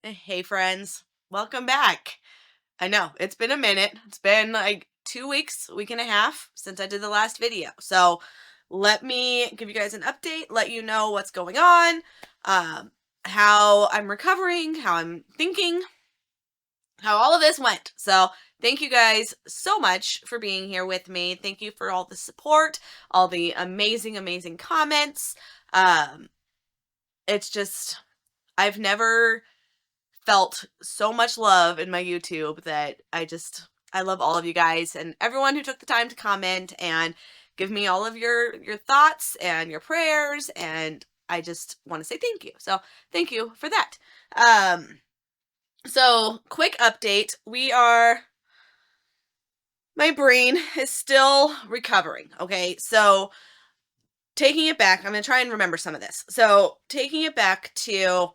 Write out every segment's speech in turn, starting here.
Hey friends, welcome back. I know it's been a minute. It's been like 2 weeks, week and a half since I did the last video. So let me give you guys an update, let you know what's going on, um, how I'm recovering, how I'm thinking, how all of this went. So thank you guys so much for being here with me. Thank you for all the support, all the amazing comments. Um, it's just, I've never felt so much love in my YouTube that I love all of you guys and everyone who took the time to comment and give me all of your thoughts and your prayers, and I just want to say thank you. So thank you for that. So quick update. My brain is still recovering, okay? So taking it back, I'm going to try and remember some of this. So taking it back to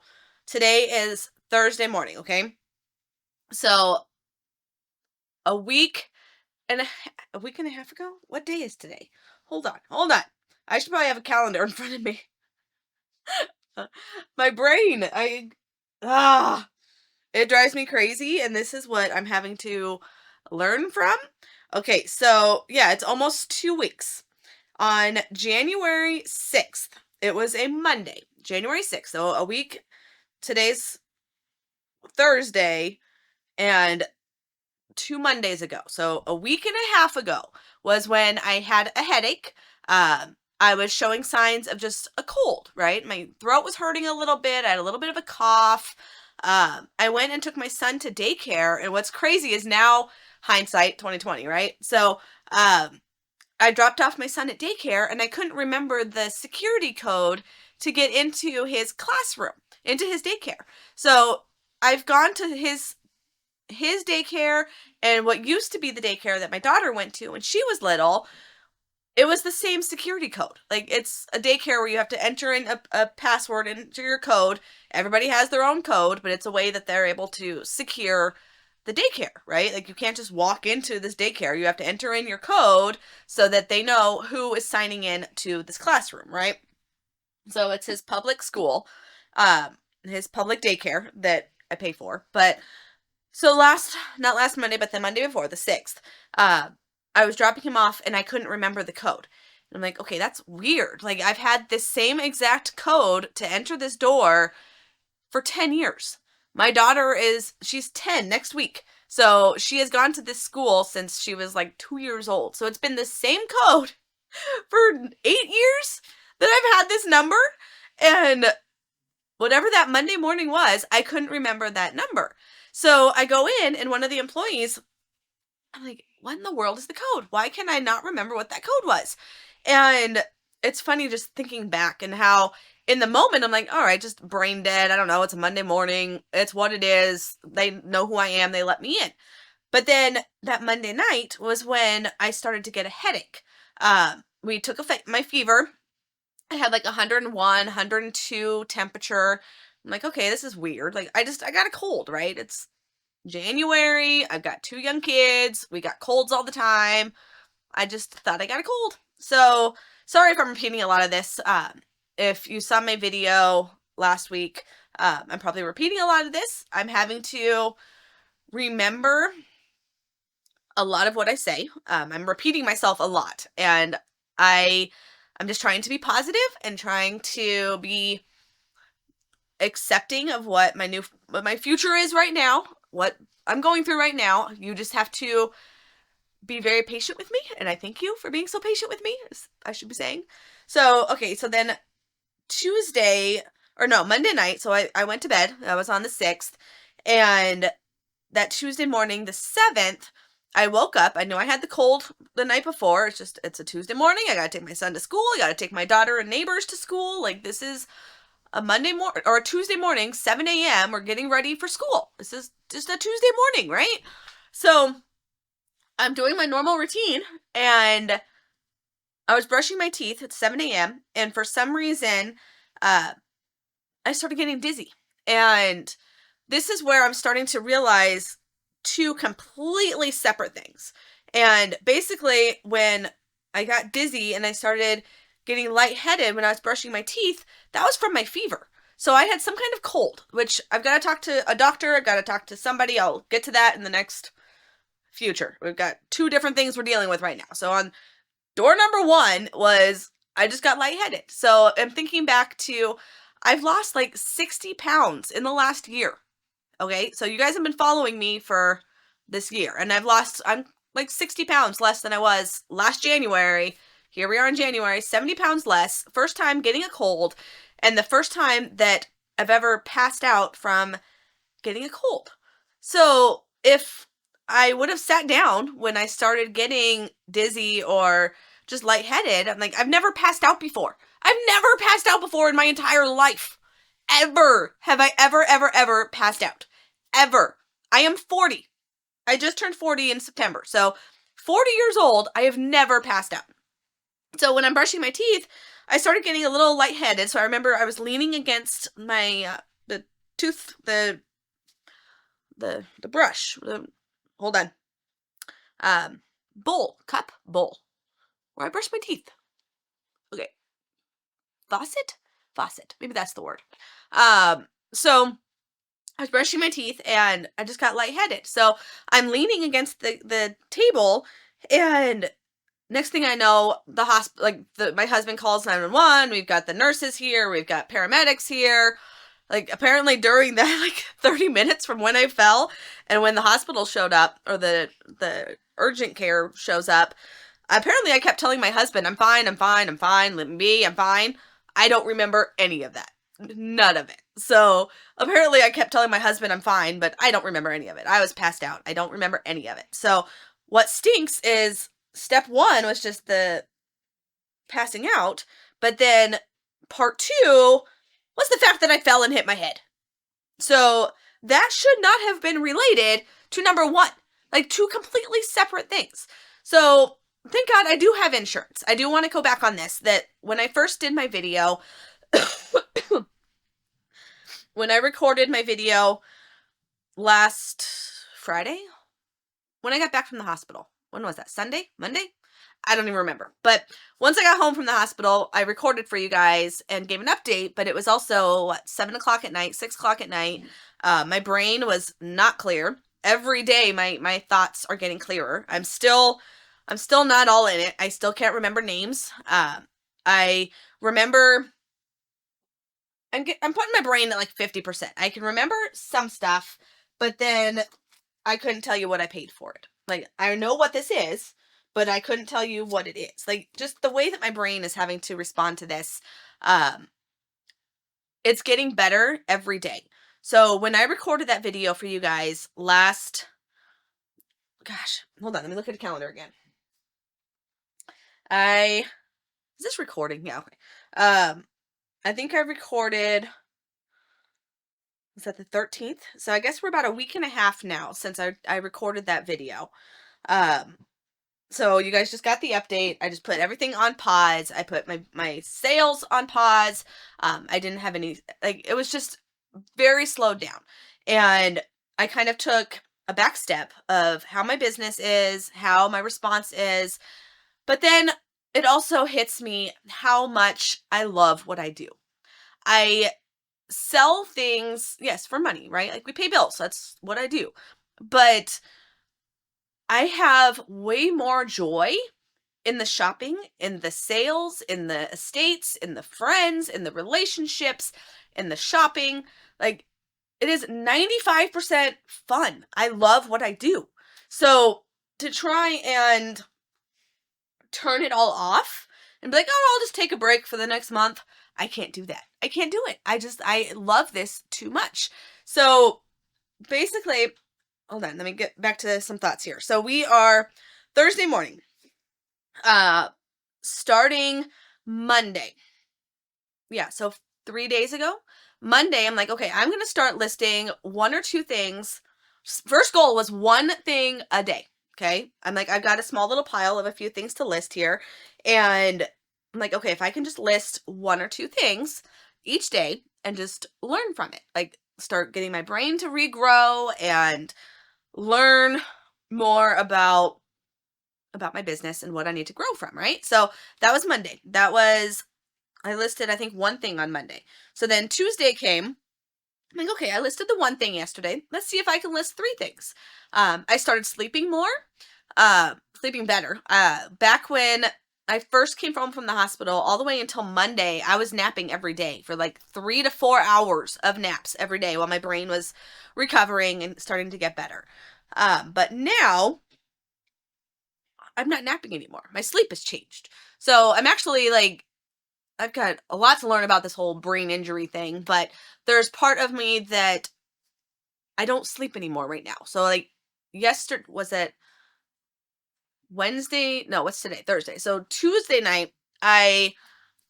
today is Thursday morning, okay? So a week a week and a half ago? What day is today? Hold on. I should probably have a calendar in front of me. My brain, it drives me crazy, and this is what I'm having to learn from. Okay, so yeah, it's almost 2 weeks. On January 6th, it was a Monday, January 6th, so a week, today's Thursday, and 2 Mondays ago. So a week and a half ago was when I had a headache. I was showing signs of just a cold, right? My throat was hurting a little bit. I had a little bit of a cough. I went and took my son to daycare. And what's crazy is now hindsight 2020, right? So I dropped off my son at daycare and I couldn't remember the security code to get into his classroom, into his daycare. So I've gone to his daycare and what used to be the daycare that my daughter went to when she was little. It was the same security code. Like, it's a daycare where you have to enter in a password into your code. Everybody has their own code, but it's a way that they're able to secure the daycare, right? Like, you can't just walk into this daycare. You have to enter in your code so that they know who is signing in to this classroom, right? So it's his public school, his public daycare that I pay for. But so not last Monday, but the Monday before, the 6th, I was dropping him off and I couldn't remember the code. And I'm like, okay, that's weird. Like, I've had this same exact code to enter this door for 10 years. My daughter she's 10 next week. So she has gone to this school since she was like 2 years old. So it's been the same code for 8 years that I've had this number. And whatever that Monday morning was, I couldn't remember that number. So I go in and one of the employees, I'm like, what in the world is the code? Why can I not remember what that code was? And it's funny just thinking back and how in the moment I'm like, all right, just brain dead. I don't know. It's a Monday morning. It's what it is. They know who I am. They let me in. But then that Monday night was when I started to get a headache. We took my fever. I had like 101, 102 temperature. I'm like, okay, this is weird. Like, I got a cold, right? It's January. I've got 2 young kids. We got colds all the time. I just thought I got a cold. So sorry if I'm repeating a lot of this. If you saw my video last week, I'm probably repeating a lot of this. I'm having to remember a lot of what I say. I'm repeating myself a lot, and I'm just trying to be positive and trying to be accepting of what my future is right now, what I'm going through right now. You just have to be very patient with me, and I thank you for being so patient with me, as I should be saying. So, okay, so then Monday night, so I went to bed. I was on the 6th, and that Tuesday morning, the 7th, I woke up. I knew I had the cold the night before. It's a Tuesday morning. I gotta take my son to school. I gotta take my daughter and neighbors to school. Like, this is a Monday morning or a Tuesday morning, 7 a.m. We're getting ready for school. This is just a Tuesday morning, right? So I'm doing my normal routine, and I was brushing my teeth at 7 a.m. and for some reason, I started getting dizzy. And this is where I'm starting to realize 2 completely separate things. And basically, when I got dizzy and I started getting lightheaded when I was brushing my teeth, that was from my fever. So I had some kind of cold, which I've got to talk to a doctor. I've got to talk to somebody. I'll get to that in the next future. We've got 2 different things we're dealing with right now. So on door number 1 was I just got lightheaded. So I'm thinking back to I've lost like 60 pounds in the last year. Okay, so you guys have been following me for this year, and I'm like 60 pounds less than I was last January. Here we are in January, 70 pounds less. First time getting a cold, and the first time that I've ever passed out from getting a cold. So if I would have sat down when I started getting dizzy or just lightheaded, I'm like, I've never passed out before. I've never passed out before in my entire life. Ever have I ever passed out. Ever. I am 40. I just turned 40 in September. So 40 years old, I have never passed out. So when I'm brushing my teeth, I started getting a little lightheaded. So I remember I was leaning against my, the tooth, the brush. Hold on. Bowl, where I brush my teeth. Okay. Faucet. Maybe that's the word. So I was brushing my teeth and I just got lightheaded. So I'm leaning against the table, and next thing I know, the hospital, my husband calls 911. We've got the nurses here. We've got paramedics here. Like, apparently during that, like 30 minutes from when I fell and when the hospital showed up, or the urgent care shows up, apparently I kept telling my husband, I'm fine, let me be, I'm fine. I don't remember any of that. None of it. So apparently I kept telling my husband I'm fine, but I don't remember any of it. I was passed out. I don't remember any of it. So what stinks is step 1 was just the passing out, but then part 2 was the fact that I fell and hit my head. So that should not have been related to number 1, like 2 completely separate things. So thank God I do have insurance. I do want to go back on this, that when I first did my video, when I recorded my video last Friday, when I got back from the hospital, when was that? Sunday? Monday? I don't even remember. But once I got home from the hospital, I recorded for you guys and gave an update, but it was also 7 o'clock at night, 6 o'clock at night. My brain was not clear. Every day my thoughts are getting clearer. I'm still not all in it. I still can't remember names. I remember I'm putting my brain at like 50%. I can remember some stuff, but then I couldn't tell you what I paid for it. Like, I know what this is, but I couldn't tell you what it is. Like, just the way that my brain is having to respond to this, it's getting better every day. So when I recorded that video for you guys hold on, let me look at the calendar again. Is this recording? Yeah, okay. I think I recorded, was that the 13th? So I guess we're about a week and a half now since I recorded that video. So you guys just got the update. I just put everything on pause. I put my sales on pause. I didn't have any, like, it was just very slowed down. And I kind of took a back step of how my business is, how my response is. But then it also hits me how much I love what I do. I sell things, yes, for money, right? Like, we pay bills. That's what I do. But I have way more joy in the shopping, in the sales, in the estates, in the friends, in the relationships, in the shopping. Like, it is 95% fun. I love what I do. So to try and turn it all off and be like, oh, I'll just take a break for the next month, I can't do that. I can't do it. I love this too much. So basically, hold on, let me get back to some thoughts here. So we are Thursday morning, starting Monday. Yeah, so 3 days ago, Monday, I'm like, okay, I'm going to start listing 1 or 2 things. First goal was 1 thing a day. Okay. I'm like, I've got a small little pile of a few things to list here. And I'm like, okay, if I can just list 1 or 2 things each day and just learn from it, like start getting my brain to regrow and learn more about my business and what I need to grow from, right? So that was Monday. That was I listed, I think, one thing on Monday. So then Tuesday came. I'm like, okay, I listed the one thing yesterday. Let's see if I can list three things. I started sleeping more, sleeping better. Back when I first came home from the hospital, all the way until Monday, I was napping every day for like 3 to 4 hours of naps every day while my brain was recovering and starting to get better. But now I'm not napping anymore. My sleep has changed. So I'm actually like, I've got a lot to learn about this whole brain injury thing, but there's part of me that I don't sleep anymore right now. So like yesterday, was it Wednesday? No, what's today? Thursday. So Tuesday night, I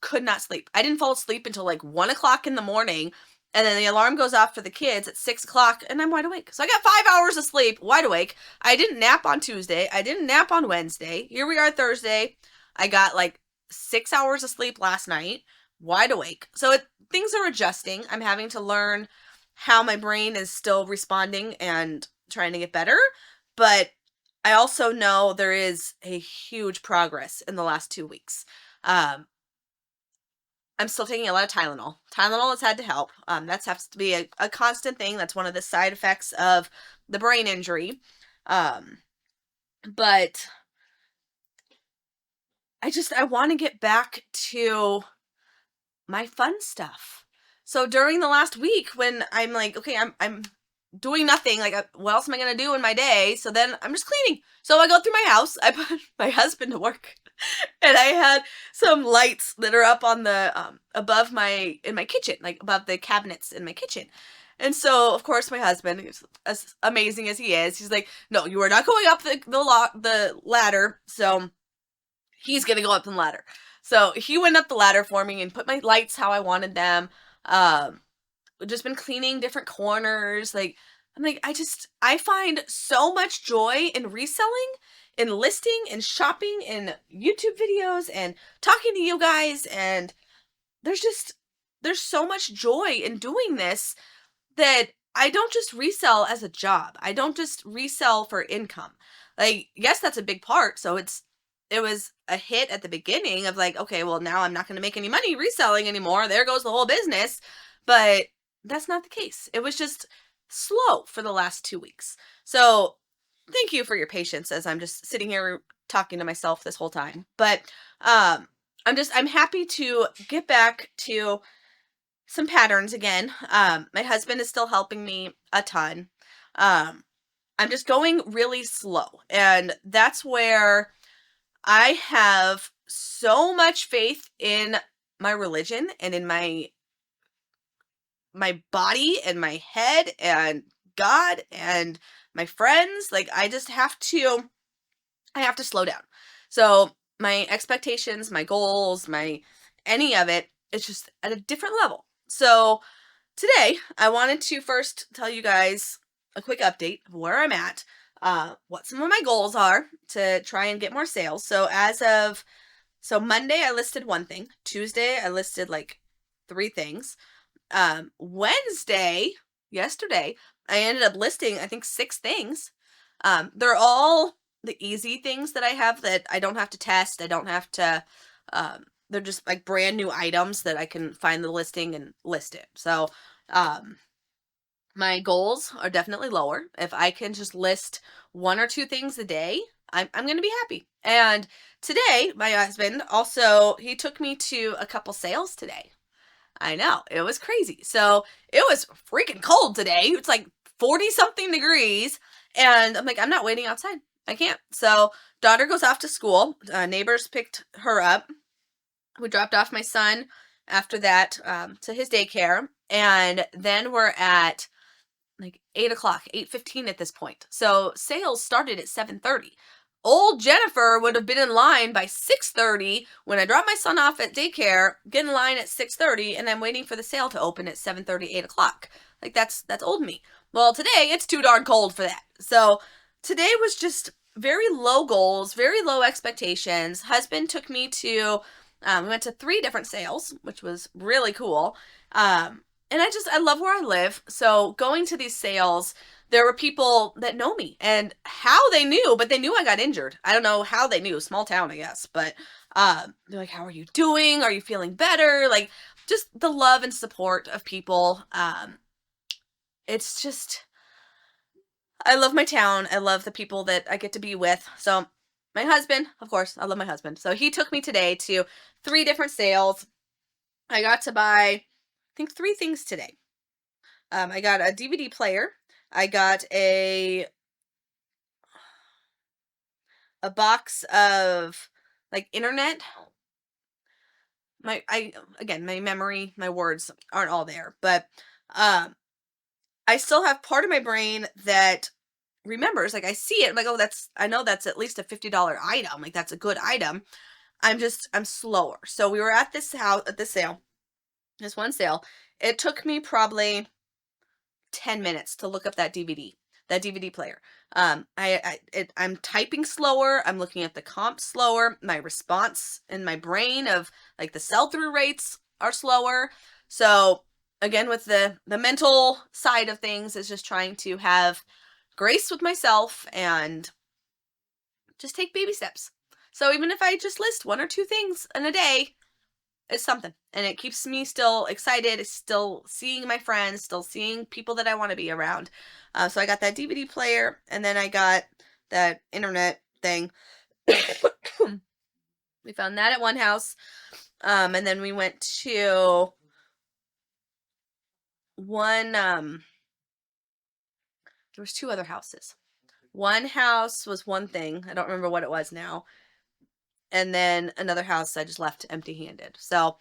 could not sleep. I didn't fall asleep until like 1 o'clock in the morning. And then the alarm goes off for the kids at 6 o'clock and I'm wide awake. So I got 5 hours of sleep, wide awake. I didn't nap on Tuesday. I didn't nap on Wednesday. Here we are Thursday. I got like 6 hours of sleep last night, wide awake. So things are adjusting. I'm having to learn how my brain is still responding and trying to get better. But I also know there is a huge progress in the last 2 weeks. I'm still taking a lot of Tylenol. Tylenol has had to help. That's has to be a constant thing. That's one of the side effects of the brain injury. But I want to get back to my fun stuff. So during the last week when I'm like, okay, I'm doing nothing, like what else am I going to do in my day? So then I'm just cleaning. So I go through my house. I put my husband to work. And I had some lights that are up on the above in my kitchen, like above the cabinets in my kitchen. And so, of course, my husband, as amazing as he is, he's like, "No, you are not going up the ladder." So he's gonna go up the ladder. So he went up the ladder for me and put my lights how I wanted them. Just been cleaning different corners. Like I'm like, I find so much joy in reselling, in listing, and shopping, in YouTube videos, and talking to you guys. And there's so much joy in doing this that I don't just resell as a job. I don't just resell for income. Like, yes, that's a big part. So it was a hit at the beginning of like, okay, well, now I'm not going to make any money reselling anymore. There goes the whole business. But that's not the case. It was just slow for the last 2 weeks. So thank you for your patience as I'm just sitting here talking to myself this whole time. But I'm happy to get back to some patterns again. My husband is still helping me a ton. I'm just going really slow. And that's where I have so much faith in my religion and in my body and my head and God and my friends. Like I have to slow down. So my expectations, my goals, any of it, it's just at a different level. So today I wanted to first tell you guys a quick update of where I'm at, what some of my goals are to try and get more sales. So Monday I listed one thing. Tuesday I listed like 3 things. Wednesday, yesterday, I ended up listing, I think 6 things. They're all the easy things that I have that I don't have to test. I don't have to, they're just like brand new items that I can find the listing and list it. So, my goals are definitely lower. If I can just list 1 or 2 things a day, I'm going to be happy. And today, my husband also, he took me to a couple sales today. I know, it was crazy. So it was freaking cold today. It's like 40 something degrees. And I'm like, I'm not waiting outside. I can't. So daughter goes off to school. Neighbors picked her up. We dropped off my son after that to his daycare. And then we're at like 8 o'clock, 8:15 at this point. So sales started at 7:30. Old Jennifer would have been in line by 6:30 when I dropped my son off at daycare, get in line at 6:30, and I'm waiting for the sale to open at 7:30, 8 o'clock. Like that's old me. Well, today it's too darn cold for that. So today was just very low goals, very low expectations. Husband took me to, we went to 3 different sales, which was really cool. and I love where I live. So going to these sales, there were people that know me, and how they knew, but they knew I got injured. I don't know how they knew. Small town, I guess. But they're like, "How are you doing? Are you feeling better?" Like, just the love and support of people. It's just, I love my town. I love the people that I get to be with. So my husband, of course, I love my husband. So he took me today to 3 different sales. I got to buy, I think, 3 things today. I got a DVD player. I got a box of like internet. My memory, my words aren't all there, but um I still have part of my brain that remembers. Like, I see it, I'm like, oh, I know that's at least a $50 item. Like, that's a good item. I'm slower. So we were at this house at this sale, this one sale. It took me probably 10 minutes to look up that DVD player. I'm typing slower. I'm looking at the comps slower. My response in my brain of like the sell-through rates are slower. So again, with the mental side of things, is just trying to have grace with myself and just take baby steps. So even if I just list 1 or 2 things in a day, it's something, and it keeps me still excited. It's still seeing my friends, still seeing people that I want to be around. So I got that DVD player, and then I got that internet thing. We found that at one house, and then we went to one. There was 2 other houses. One house was one thing. I don't remember what it was now. And then another house I just left empty-handed. So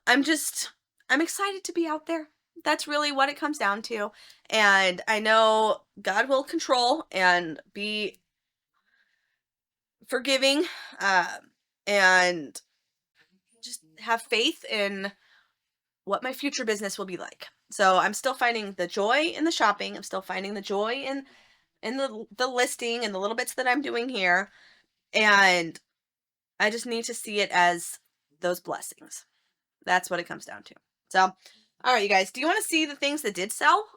I'm excited to be out there. That's really what it comes down to. And I know God will control and be forgiving, and just have faith in what my future business will be like. So I'm still finding the joy in the shopping. I'm still finding the joy in the listing and the little bits that I'm doing here. And I just need to see it as those blessings. That's what it comes down to. So, all right, you guys, do you want to see the things that did sell?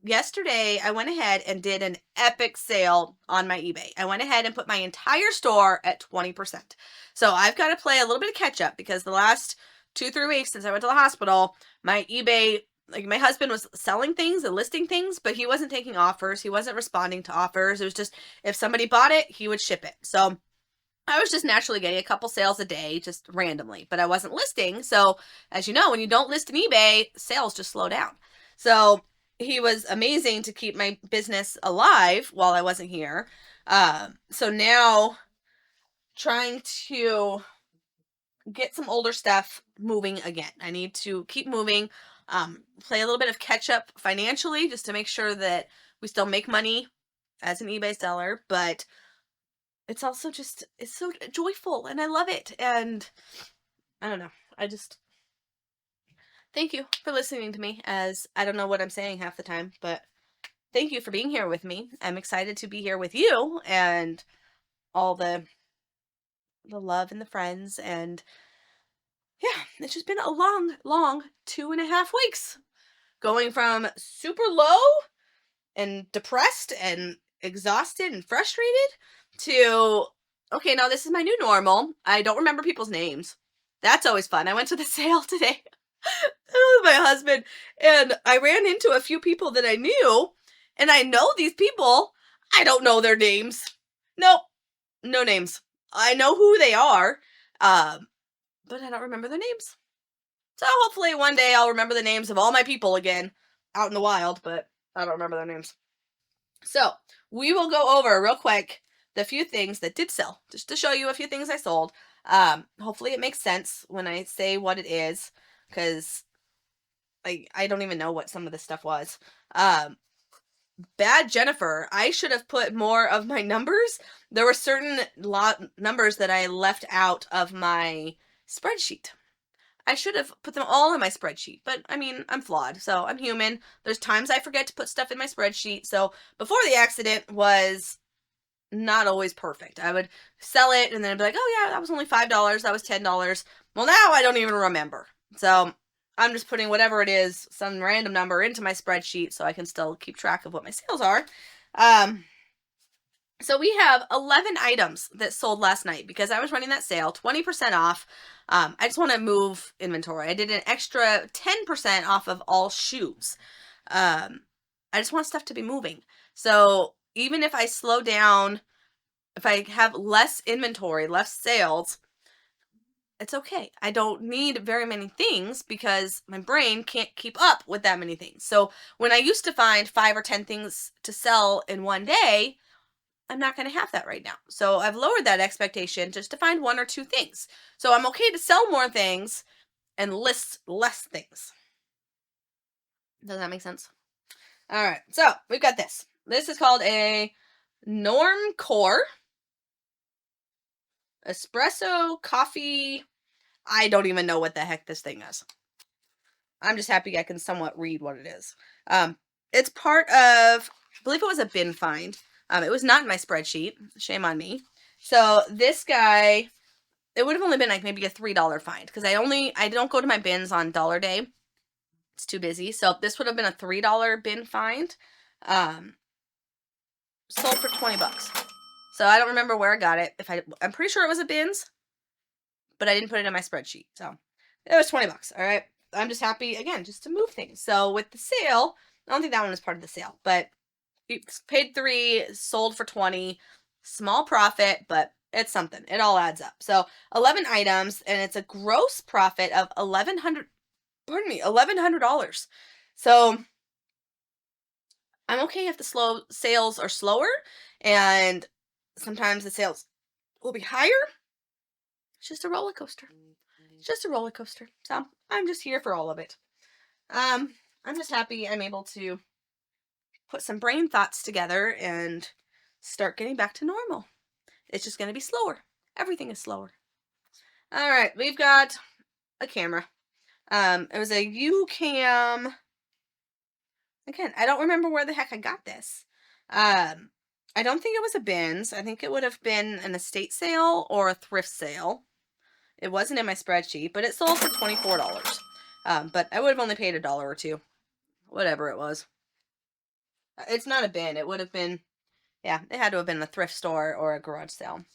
Yesterday, I went ahead and did an epic sale on my eBay. I went ahead and put my entire store at 20%. So I've got to play a little bit of catch up, because the last 2-3 weeks since I went to the hospital, my eBay, like, my husband was selling things and listing things, but he wasn't taking offers. He wasn't responding to offers. It was just, if somebody bought it, he would ship it. So I was just naturally getting a couple sales a day, just randomly, but I wasn't listing. So as you know, when you don't list in eBay, sales just slow down. So he was amazing to keep my business alive while I wasn't here. So now trying to get some older stuff moving again. I need to keep moving, play a little bit of catch up financially, just to make sure that we still make money as an eBay seller, but it's also just, it's so joyful, and I love it. And I don't know. I just, thank you for listening to me, as I don't know what I'm saying half the time, but thank you for being here with me. I'm excited to be here with you and all the love and the friends. And yeah, it's just been a long 2.5 weeks, going from super low and depressed and exhausted and frustrated to, okay, now this is my new normal. I don't remember people's names. That's always fun. I went to the sale today with my husband, and I ran into a few people that I knew, and I know these people. I don't know their names. Nope, no names. I know who they are, but I don't remember their names. So hopefully one day I'll remember the names of all my people again out in the wild, but I don't remember their names. So we will go over real quick the few things that did sell, just to show you a few things I sold. Hopefully it makes sense when I say what it is, because I don't even know what some of this stuff was. Bad Jennifer, I should have put more of my numbers. There were certain numbers that I left out of my spreadsheet. I should have put them all in my spreadsheet, but I mean, I'm flawed, so I'm human. There's times I forget to put stuff in my spreadsheet. So before the accident was not always perfect. I would sell it and then I'd be like, oh yeah, that was only $5, that was $10. Well, now I don't even remember. So I'm just putting whatever it is, some random number into my spreadsheet so I can still keep track of what my sales are. So we have 11 items that sold last night because I was running that sale, 20% off. I just want to move inventory. I did an extra 10% off of all shoes. I just want stuff to be moving. So even if I slow down, if I have less inventory, less sales, it's okay. I don't need very many things because my brain can't keep up with that many things. So when I used to find 5 or 10 things to sell in one day, I'm not going to have that right now. So I've lowered that expectation just to find 1 or 2 things. So I'm okay to sell more things and list less things. Does that make sense? All right. So we've got this. This is called a Norm Core espresso coffee. I don't even know what the heck this thing is. I'm just happy I can somewhat read what it is. It's part of, I believe it was a bin find. It was not in my spreadsheet. Shame on me. So this guy, it would have only been like maybe a $3 find because I don't go to my bins on dollar day. It's too busy. So this would have been a $3 bin find. Sold for 20 bucks. So I don't remember where I got it. I'm pretty sure it was a bins, but I didn't put it in my spreadsheet. So it was 20 bucks. All right. I'm just happy again, just to move things. So with the sale, I don't think that one was part of the sale, but paid 3, sold for 20, small profit, but it's something. It all adds up. So 11 items, and it's a gross profit of $1,100. So I'm okay if the sales are slower, and sometimes the sales will be higher. It's just a roller coaster. It's just a roller coaster. So I'm just here for all of it. I'm just happy I'm able to put some brain thoughts together and start getting back to normal. It's just going to be slower. Everything is slower. All right, we've got a camera. It was a UCam. Again, I don't remember where the heck I got this. I don't think it was a bins. I think it would have been an estate sale or a thrift sale. It wasn't in my spreadsheet, but it sold for $24. But I would have only paid $1 or $2. Whatever it was. It's not a bin. It would have been, yeah, it had to have been a thrift store or a garage sale.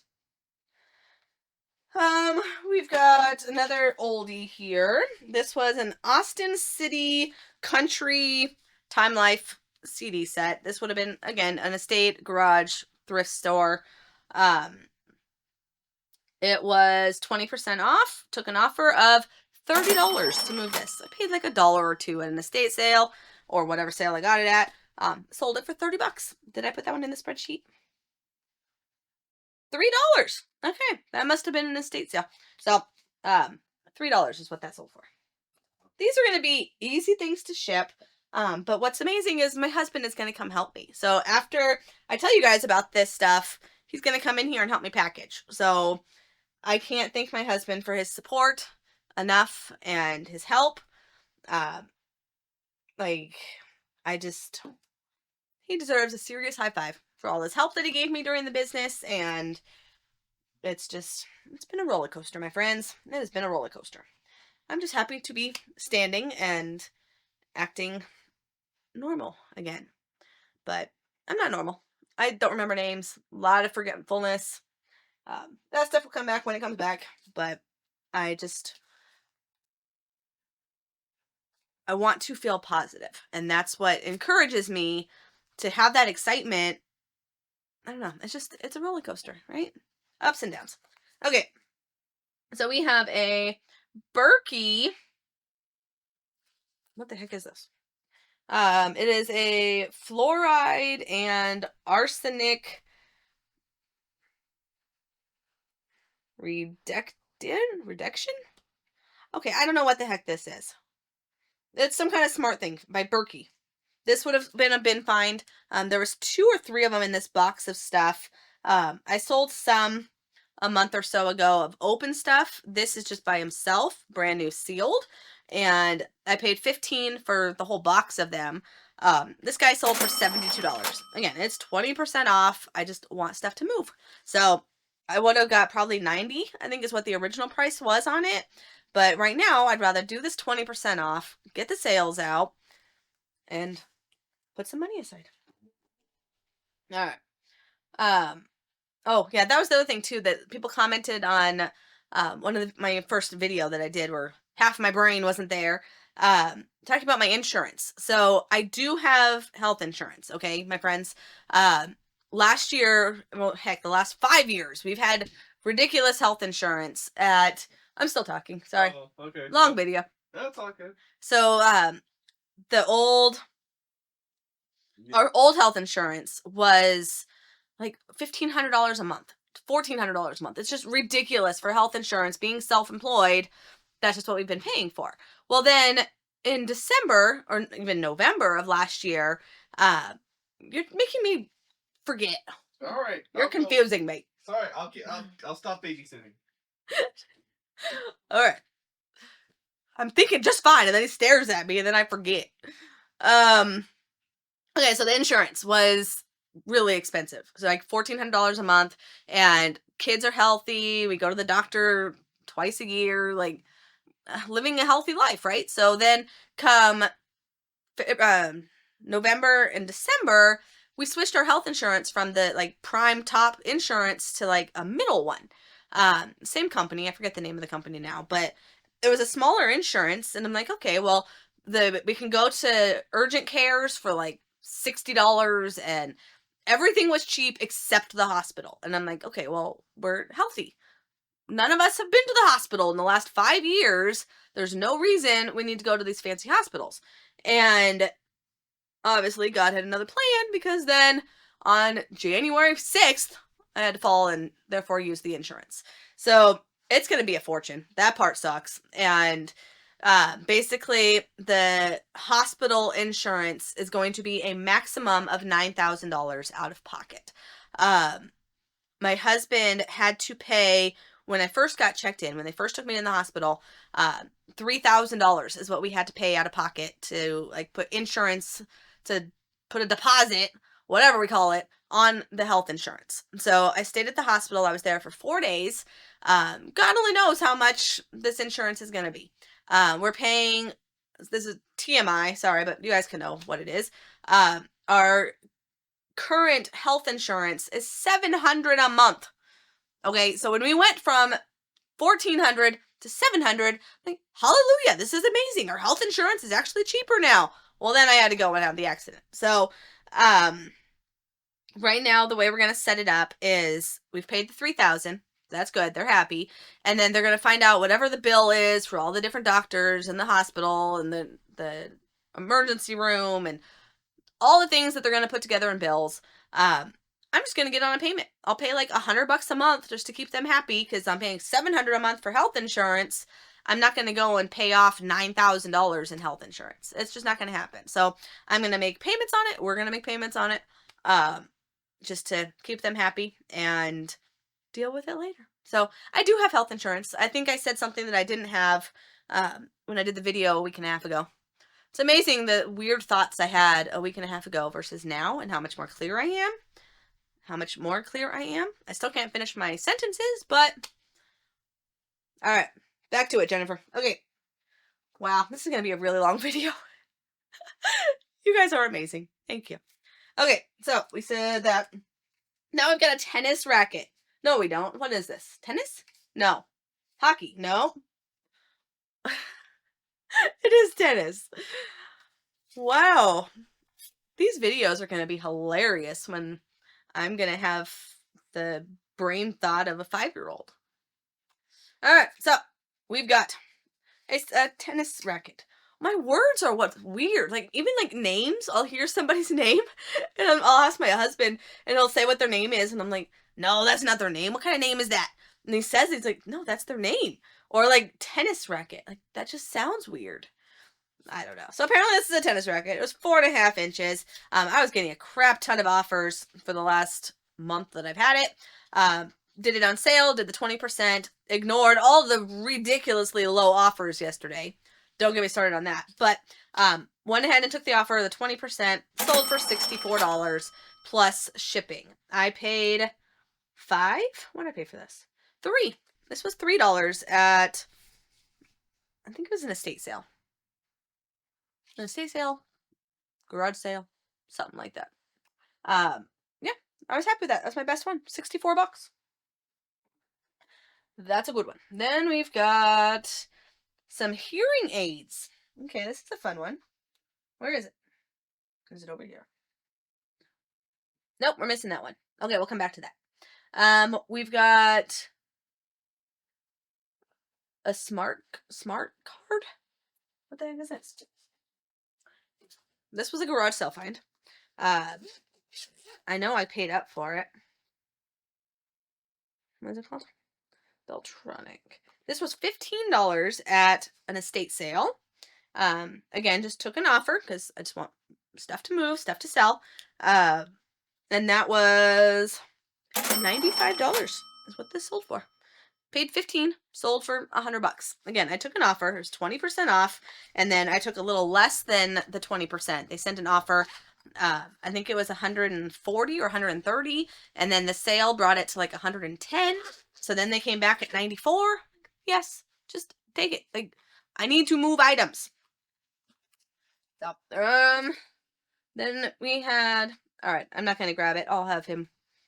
We've got another oldie here. This was an Austin City Country Time Life CD set. This would have been, again, an estate, garage, thrift store. It was 20% off. Took an offer of $30 to move this. I paid like $1 or $2 at an estate sale or whatever sale I got it at. Sold it for 30 bucks. Did I put that one in the spreadsheet? $3. Okay, that must have been an estate sale. So, $3 is what that sold for. These are going to be easy things to ship. But what's amazing is my husband is going to come help me. So after I tell you guys about this stuff, he's going to come in here and help me package. So I can't thank my husband for his support enough and his help. He deserves a serious high five for all his help that he gave me during the business. And it's been a roller coaster, my friends. It has been a roller coaster. I'm just happy to be standing and acting normal again. But I'm not normal. I don't remember names. A lot of forgetfulness. That stuff will come back when it comes back. But I want to feel positive. And that's what encourages me to have that excitement. I don't know. It's a roller coaster, right? Ups and downs. Okay. So we have a Berkey. What the heck is this? It is a fluoride and arsenic reduction? Okay, I don't know what the heck this is. It's some kind of smart thing by Berkey. This would have been a bin find. There was 2 or 3 of them in this box of stuff. I sold some a month or so ago of open stuff. This is just by himself, brand new sealed. And I paid $15 for the whole box of them. This guy sold for $72. Again, it's 20% off. I just want stuff to move. So I would have got probably $90, I think is what the original price was on it. But right now, I'd rather do this 20% off, get the sales out, and put some money aside. All right. Oh, yeah, that was the other thing, too, that people commented on one of my first video that I did where half my brain wasn't there, talking about my insurance. So I do have health insurance, okay, my friends. Last year, well, heck, the last 5 years, we've had ridiculous health insurance at... I'm still talking, sorry. Oh, okay. Long video. That's all good. So, our old health insurance was like $1,500 a month, $1,400 a month. It's just ridiculous for health insurance. Being self-employed, that's just what we've been paying for. Well, then in December or even November of last year, you're making me forget. All right, You're confusing me. Sorry, I'll stop babysitting. All right. I'm thinking just fine, and then he stares at me, and then I forget. Okay, so the insurance was really expensive. So like $1,400 a month, and kids are healthy. We go to the doctor twice a year, like living a healthy life, right? So then come November and December, we switched our health insurance from the like prime top insurance to like a middle one. Same company, I forget the name of the company now, but it was a smaller insurance, and I'm like, okay, well, we can go to urgent cares for like $60, and everything was cheap except the hospital. And I'm like, okay, well, we're healthy. None of us have been to the hospital in the last 5 years. There's no reason we need to go to these fancy hospitals. And obviously God had another plan, because then on January 6th, I had to fall and therefore use the insurance. So it's going to be a fortune. That part sucks. And basically, the hospital insurance is going to be a maximum of $9,000 out of pocket. My husband had to pay, when I first got checked in, when they first took me in the hospital, $3,000 is what we had to pay out of pocket to like put insurance, to put a deposit, whatever we call it, on the health insurance. So I stayed at the hospital. I was there for 4 days. God only knows how much this insurance is going to be. We're paying, this is TMI, sorry, but you guys can know what it is. Our current health insurance is $700 a month. Okay, so when we went from $1,400 to $700, like, hallelujah, this is amazing. Our health insurance is actually cheaper now. Well, then I had to go and have the accident. So, right now, the way we're going to set it up is we've paid the $3,000. That's good. They're happy. And then they're going to find out whatever the bill is for all the different doctors and the hospital and the emergency room and all the things that they're going to put together in bills. I'm just going to get on a payment. I'll pay like $100 a month just to keep them happy, because I'm paying $700 a month for health insurance. I'm not going to go and pay off $9,000 in health insurance. It's just not going to happen. So I'm going to make payments on it. We're going to make payments on it, just to keep them happy and deal with it later. So I do have health insurance. I think I said something that I didn't have when I did the video a week and a half ago. It's amazing the weird thoughts I had a week and a half ago versus now, and how much more clear I am. How much more clear I am. I still can't finish my sentences, but... Alright, back to it, Jennifer. Okay. Wow, this is going to be a really long video. You guys are amazing. Thank you. Okay, so we said that. Now I've got a tennis racket. No, we don't. What is this? Tennis? No. Hockey? No. It is tennis. Wow. These videos are going to be hilarious when I'm going to have the brain thought of a 5-year-old. All right, so we've got a tennis racket. My words are what's weird. Like, even like names, I'll hear somebody's name and I'll ask my husband and he'll say what their name is. And I'm like, no, that's not their name. What kind of name is that? And he says, he's like, no, that's their name. Or like tennis racket. Like, that just sounds weird. I don't know. So apparently this is a tennis racket. It was 4.5 inches. I was getting a crap ton of offers for the last month that I've had it. Did it on sale, did the 20%, ignored all the ridiculously low offers yesterday. Don't get me started on that. But went ahead and took the offer, the 20%, sold for $64 plus shipping. I paid $5. What did I pay for this? $3. This was $3 at I think it was an estate sale. An estate sale, garage sale, something like that. Yeah, I was happy with that. That's my best one. $64. That's a good one. Then we've got some hearing aids. Okay, this is a fun one. Where is it? Is it over here? Nope, we're missing that one. Okay, we'll come back to that. We've got a smart card. What the heck is this? This was a garage sale find. I know I paid up for it. What is it called? Beltronic. This was $15 at an estate sale. Again, just took an offer because I just want stuff to move, stuff to sell. And that was $95 is what this sold for. Paid $15, sold for $100. Again, I took an offer. It was 20% off, and then I took a little less than the 20%. They sent an offer. I think it was 140 or 130, and then the sale brought it to like 110. So then they came back at 94. Yes, just take it. Like, I need to move items. So, then we had. All right, I'm not gonna grab it. I'll have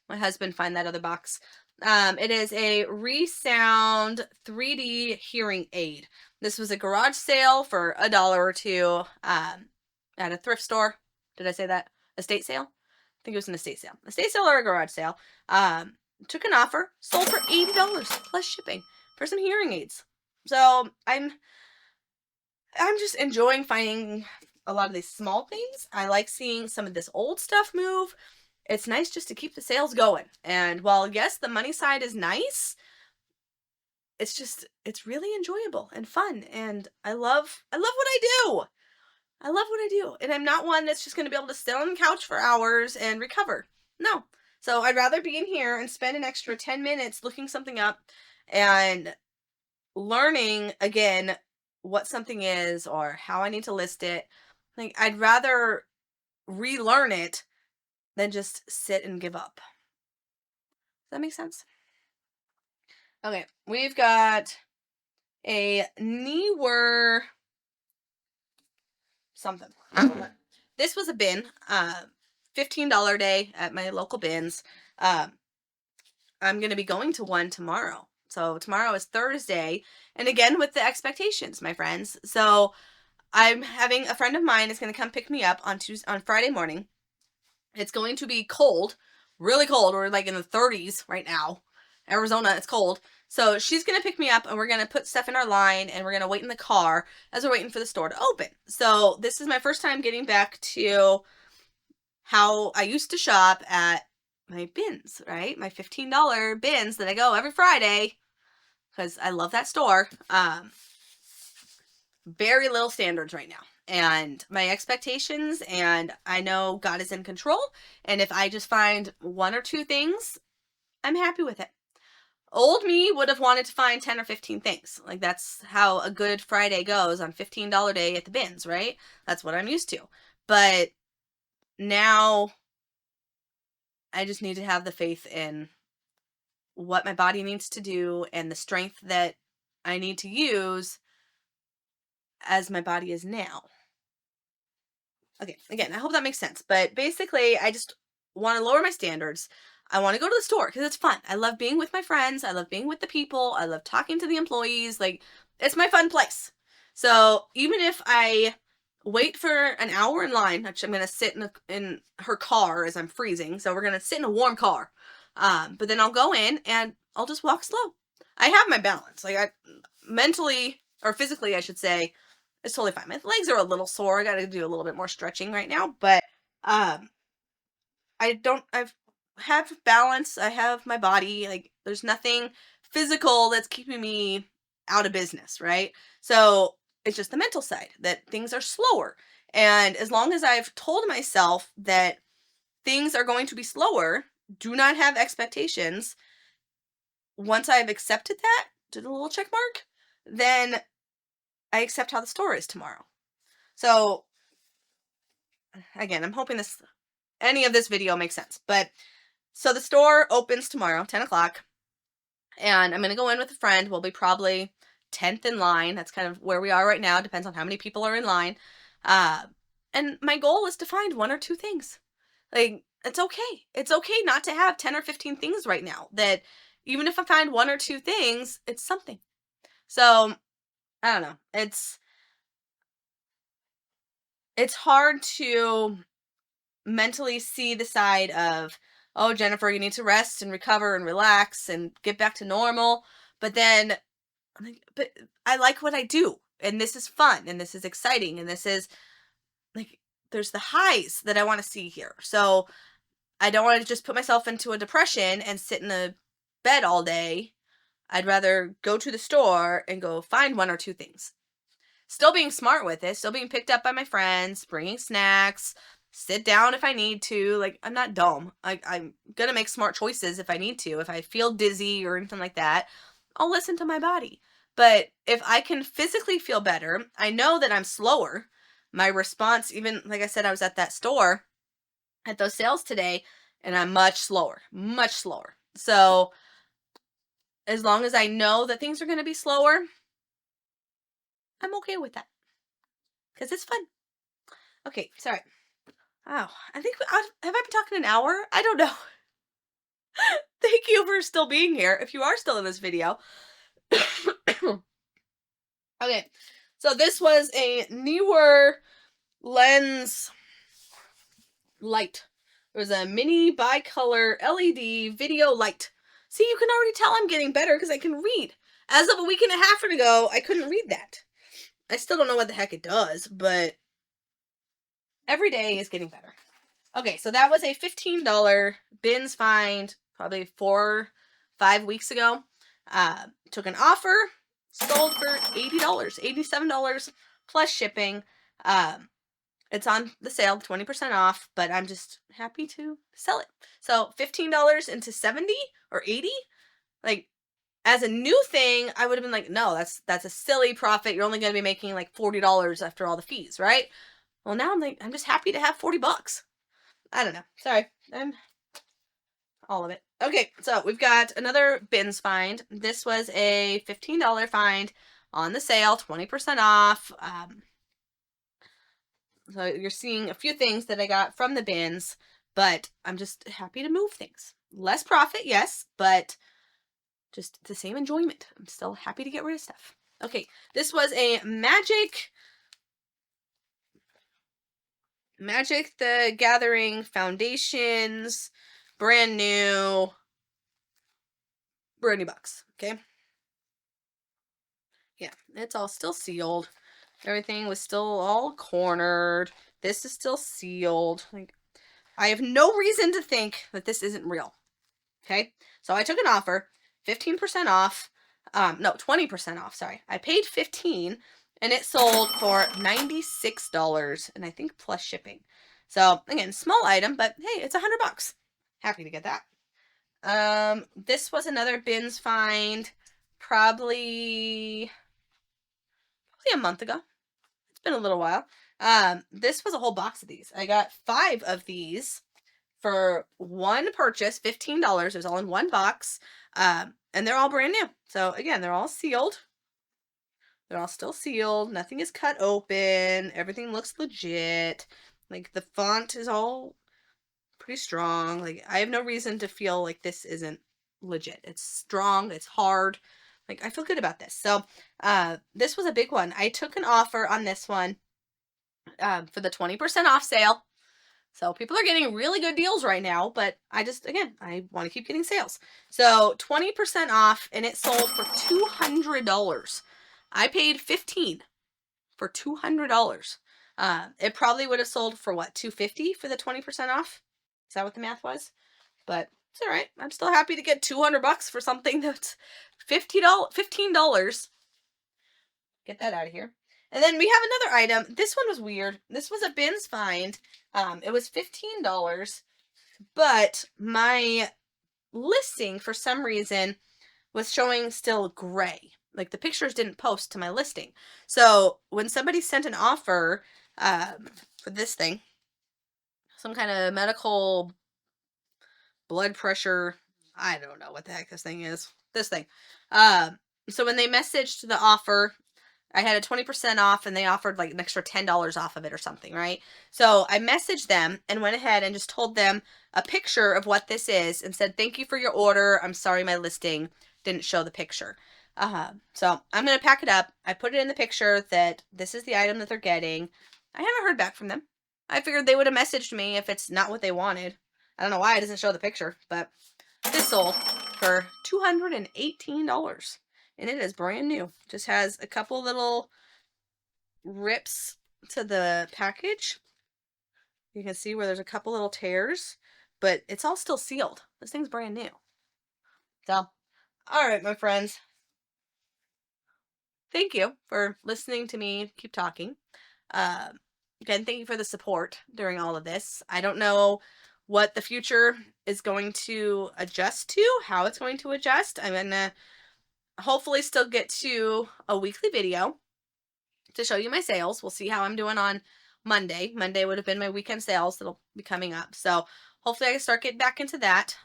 my husband, find that other box. It is a Resound 3D hearing aid. This was a garage sale for $1 or $2 at a thrift store. Did I say that? Estate sale? I think it was an estate sale. Estate sale or a garage sale. Took an offer, sold for $80 plus shipping for some hearing aids. So I'm just enjoying finding a lot of these small things. I like seeing some of this old stuff move. It's nice just to keep the sales going. And while, yes, the money side is nice, it's really enjoyable and fun. And I love what I do. I love what I do. And I'm not one that's just going to be able to sit on the couch for hours and recover. No. So I'd rather be in here and spend an extra 10 minutes looking something up and learning, again, what something is or how I need to list it. Like, I'd rather relearn it than just sit and give up. Does that make sense? Okay, we've got a Newer something. This was a bin, $15 day at my local bins. I'm going to be going to one tomorrow. So tomorrow is Thursday, and again with the expectations, my friends. So I'm having a friend of mine is going to come pick me up on Friday morning. It's going to be cold, really cold. We're like in the 30s right now. Arizona, it's cold. So she's going to pick me up and we're going to put stuff in our line and we're going to wait in the car as we're waiting for the store to open. So this is my first time getting back to how I used to shop at my bins, right? My $15 bins that I go every Friday because I love that store. Very little standards right now. And my expectations, and I know God is in control. And if I just find one or two things, I'm happy with it. Old me would have wanted to find 10 or 15 things. Like, that's how a good Friday goes on $15 day at the bins, right? That's what I'm used to. But now I just need to have the faith in what my body needs to do and the strength that I need to use as my body is now. Okay, again, I hope that makes sense. But basically, I just want to lower my standards. I want to go to the store because it's fun. I love being with my friends. I love being with the people. I love talking to the employees. Like, it's my fun place. So even if I wait for an hour in line, which I'm going to sit in her car as I'm freezing. So we're going to sit in a warm car. But then I'll go in and I'll just walk slow. I have my balance. Like, I mentally or physically, I should say, it's totally fine. My legs are a little sore. I got to do a little bit more stretching right now, but I have balance. I have my body. Like, there's nothing physical that's keeping me out of business, right? So it's just the mental side that things are slower. And as long as I've told myself that things are going to be slower, do not have expectations. Once I've accepted that, did a little check mark, then I accept how the store is tomorrow. So again, I'm hoping any of this video makes sense. But so the store opens tomorrow, 10 o'clock. And I'm going to go in with a friend. We'll be probably 10th in line. That's kind of where we are right now. Depends on how many people are in line. And my goal is to find 1 or 2 things. Like, it's okay. It's okay not to have 10 or 15 things right now. That even if I find 1 or 2 things, it's something. So, I don't know. It's hard to mentally see the side of, oh, Jennifer, you need to rest and recover and relax and get back to normal. But then I'm like, but I like what I do. And this is fun and this is exciting. And this is like, there's the highs that I want to see here. So I don't want to just put myself into a depression and sit in a bed all day. I'd rather go to the store and go find 1 or 2 things. Still being smart with it, still being picked up by my friends, bringing snacks, sit down if I need to. Like, I'm not dumb. I'm going to make smart choices if I need to. If I feel dizzy or anything like that, I'll listen to my body. But if I can physically feel better, I know that I'm slower. My response, even like I said, I was at that store at those sales today, and I'm much slower, much slower. So as long as I know that things are going to be slower, I'm okay with that because it's fun. Okay, sorry. Wow, I think have I been talking an hour? I don't know. Thank you for still being here. If you are still in this video. Okay, so this was a newer lens light. It was a mini bicolor LED video light. See, you can already tell I'm getting better because I can read. As of a week and a half ago, I couldn't read that. I still don't know what the heck it does, but every day is getting better. Okay, so that was a $15 bins find probably 4-5 weeks ago. Took an offer, sold for $80, $87 plus shipping. It's on the sale, 20% off, but I'm just happy to sell it. So $15 into 70 or 80, like as a new thing, I would have been like, no, that's a silly profit. You're only going to be making like $40 after all the fees, right? Well, now I'm just happy to have 40 bucks. I don't know. Sorry. I'm all of it. Okay, so we've got another bins find. This was a $15 find on the sale, 20% off. So you're seeing a few things that I got from the bins, but I'm just happy to move things. Less profit, yes, but just the same enjoyment. I'm still happy to get rid of stuff. Okay, this was a Magic the Gathering Foundations, brand new box, okay? Yeah, it's all still sealed. Everything was still all cornered. This is still sealed. Like, I have no reason to think that this isn't real. Okay, so I took an offer, 15% off. No, 20% off. Sorry, I paid 15, and it sold for $96, and I think plus shipping. So again, small item, but hey, it's $100. Happy to get that. This was another bins find, probably a month ago. It's been a little while. This was a whole box of these. I got 5 of these for one purchase, $15. It was all in one box. And they're all brand new. So again, they're all sealed. They're all still sealed. Nothing is cut open. Everything looks legit. Like, the font is all pretty strong. Like, I have no reason to feel like this isn't legit. It's strong. It's hard. Like, I feel good about this. So, this was a big one. I took an offer on this one for the 20% off sale. So people are getting really good deals right now, but I want to keep getting sales. So 20% off, and it sold for $200. I paid $15 for $200. It probably would have sold for what, $250 for the 20% off? Is that what the math was? But it's all right. I'm still happy to get $200 for something that's $15. Get that out of here. And then we have another item. This one was weird. This was a bins find. It was $15, but my listing for some reason was showing still gray. Like, the pictures didn't post to my listing. So when somebody sent an offer for this thing, some kind of medical blood pressure, I don't know what the heck this thing is. This thing. So when they messaged the offer, I had a 20% off and they offered like an extra $10 off of it or something, right? So I messaged them and went ahead and just told them a picture of what this is and said, thank you for your order. I'm sorry my listing didn't show the picture. So I'm going to pack it up. I put it in the picture that this is the item that they're getting. I haven't heard back from them. I figured they would have messaged me if it's not what they wanted. I don't know why it doesn't show the picture, but this sold for $218. And it is brand new. Just has a couple little rips to the package. You can see where there's a couple little tears, but it's all still sealed. This thing's brand new. So, all right, my friends. Thank you for listening to me keep talking. Again, thank you for the support during all of this. I don't know what the future is going to adjust to, how it's going to adjust. I'm going to hopefully still get to a weekly video to show you my sales. We'll see how I'm doing on Monday. Monday would have been my weekend sales that'll be coming up. So hopefully I can start getting back into that.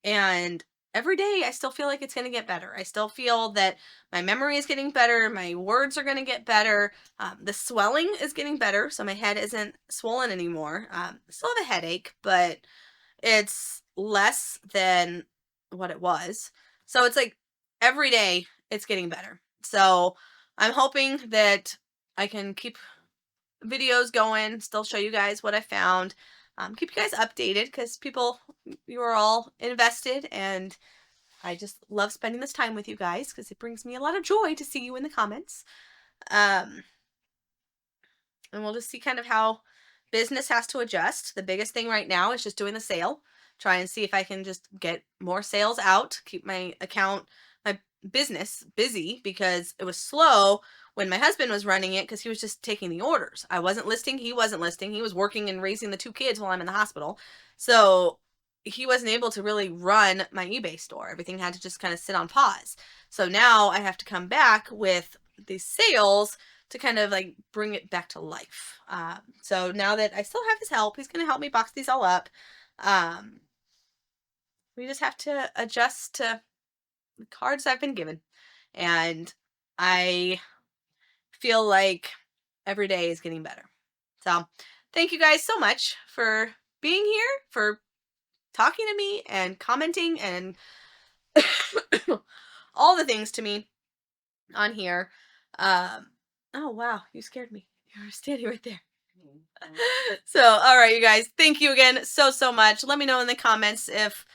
And every day I still feel like it's going to get better. I still feel that my memory is getting better. My words are going to get better. The swelling is getting better. So my head isn't swollen anymore. I still have a headache, but it's less than what it was. So it's like every day it's getting better. So I'm hoping that I can keep videos going, still show you guys what I found, keep you guys updated because people, you are all invested and I just love spending this time with you guys because it brings me a lot of joy to see you in the comments. And we'll just see kind of how business has to adjust. The biggest thing right now is just doing the sale. Try and see if I can just get more sales out, keep my account, my business busy because it was slow when my husband was running it because he was just taking the orders. I wasn't listing, he wasn't listing. He was working and raising the 2 kids while I'm in the hospital. So he wasn't able to really run my eBay store. Everything had to just kind of sit on pause. So now I have to come back with these sales to kind of like bring it back to life. So now that I still have his help, he's going to help me box these all up. We just have to adjust to the cards I've been given. And I feel like every day is getting better. So thank you guys so much for being here, for talking to me and commenting and all the things to me on here. Oh, wow. You scared me. You were standing right there. So, all right, you guys. Thank you again so much. Let me know in the comments if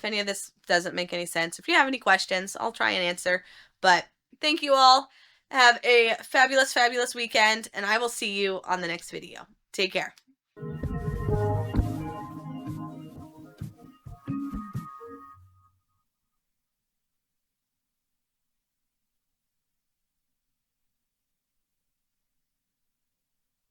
any of this doesn't make any sense. If you have any questions, I'll try and answer. But thank you all. Have a fabulous weekend, and I will see you on the next video. Take care.